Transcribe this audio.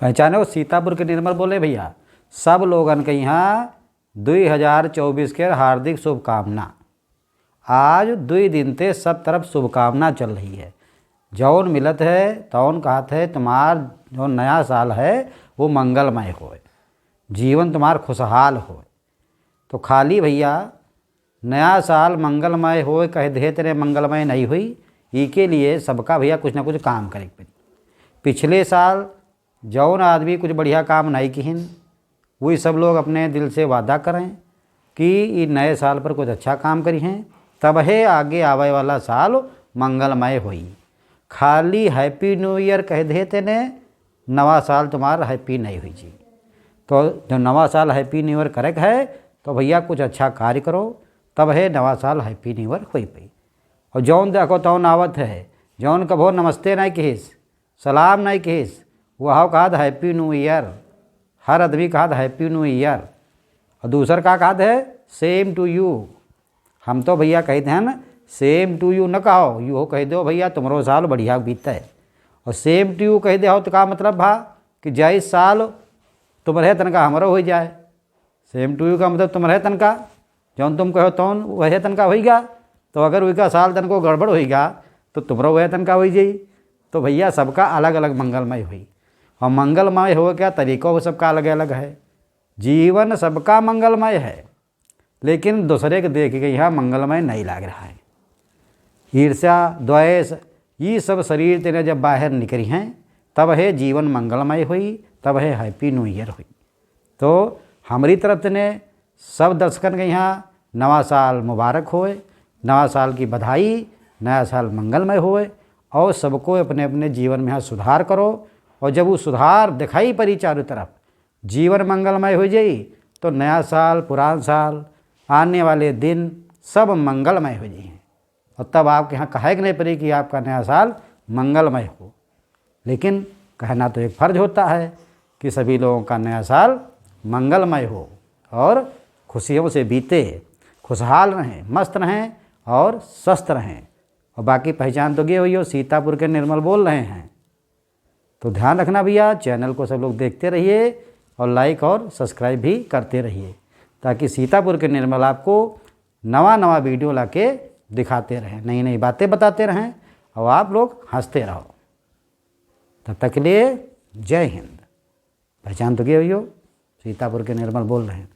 पहचाने हो? सीतापुर के निर्मल बोले भैया सब लोगन के यहाँ 2024 के हार्दिक शुभकामना। आज 2 दिन ते सब तरफ शुभकामना चल रही है। जौन मिलत है तौन कहत है तुम्हार जो नया साल है वो मंगलमय होए, जीवन तुम्हार खुशहाल होए। तो खाली भैया नया साल मंगलमय होए कह दे तेरे मंगलमय नहीं हुई, इसके लिए सबका भैया कुछ ना कुछ काम करे पड़ी। पिछले साल जौन आदमी कुछ बढ़िया काम नहीं किहिन वही सब लोग अपने दिल से वादा करें कि ये नए साल पर कुछ अच्छा काम करी हैं, तब है आगे आवे वाला साल मंगलमय होई। खाली हैप्पी न्यू ईयर कह देते ने नवा साल तुम्हारा हैप्पी नहीं हुई जी। तो जब नवा साल हैप्पी न्यू ईयर करेक्ट है तो भैया कुछ अच्छा कार्य करो, तब है नवा साल हैप्पी न्यू ईयर हुई पई। और जौन देखो तौन आवत है, जौन कभो नमस्ते नहीं कहिस, सलाम नहीं कहिस, वह कहा हैप्पी न्यू ईयर। हर आदमी कहा हैप्पी न्यू ईयर। और दूसर का कहा है सेम टू यू। हम तो भैया कहते हैं ना सेम टू यू न कहो, यू कह दो भैया तुम्हारो साल बढ़िया बीते। और सेम टू यू कह दे हो तो का मतलब भा कि जय साल तुम्हारे तनका हमारो हो जाए। सेम टू यू का मतलब तुम्हारे तनका जौन तुम कहो तौन वह तनका होगा। तो अगर वही का साल तन को गड़बड़ होगा तो तुम्हारो वह तनका हो जाई। तो भैया सबका अलग अलग मंगलमय हुई। और मंगलमय हो क्या तरीक़ों सबका अलग अलग है। जीवन सबका मंगलमय है, लेकिन दूसरे के देख के यहाँ मंगलमय नहीं लग रहा है। ईर्ष्या द्वेष ये सब शरीर तेरे जब बाहर निकली हैं तब है जीवन मंगलमय हुई, तब है हैप्पी न्यू ईयर हुई। तो हमारी तरफ से सब दर्शकन के यहाँ नवा साल मुबारक होए, नवा साल की बधाई, नया साल मंगलमय होए। और सबको अपने अपने जीवन में यहाँ सुधार करो। और जब वो सुधार दिखाई पड़ी चारों तरफ, जीवन मंगलमय हो जाई, तो नया साल पुरान साल आने वाले दिन सब मंगलमय हो जाए। और तब आपके यहाँ कहे नहीं पड़ी कि आपका नया साल मंगलमय हो। लेकिन कहना तो एक फ़र्ज होता है कि सभी लोगों का नया साल मंगलमय हो और खुशियों से बीते, खुशहाल रहें, मस्त रहें और स्वस्थ रहें। और बाकी पहचान तो ये हुई हो सीतापुर के निर्मल बोल रहे हैं। तो ध्यान रखना भैया, चैनल को सब लोग देखते रहिए और लाइक और सब्सक्राइब भी करते रहिए, ताकि सीतापुर के निर्मल आपको नवा नवा वीडियो लाके दिखाते रहें, नई नई बातें बताते रहें और आप लोग हंसते रहो। तब तक के लिए जय हिंद। पहचान तो ये हुई हो सीतापुर के निर्मल बोल रहे हैं।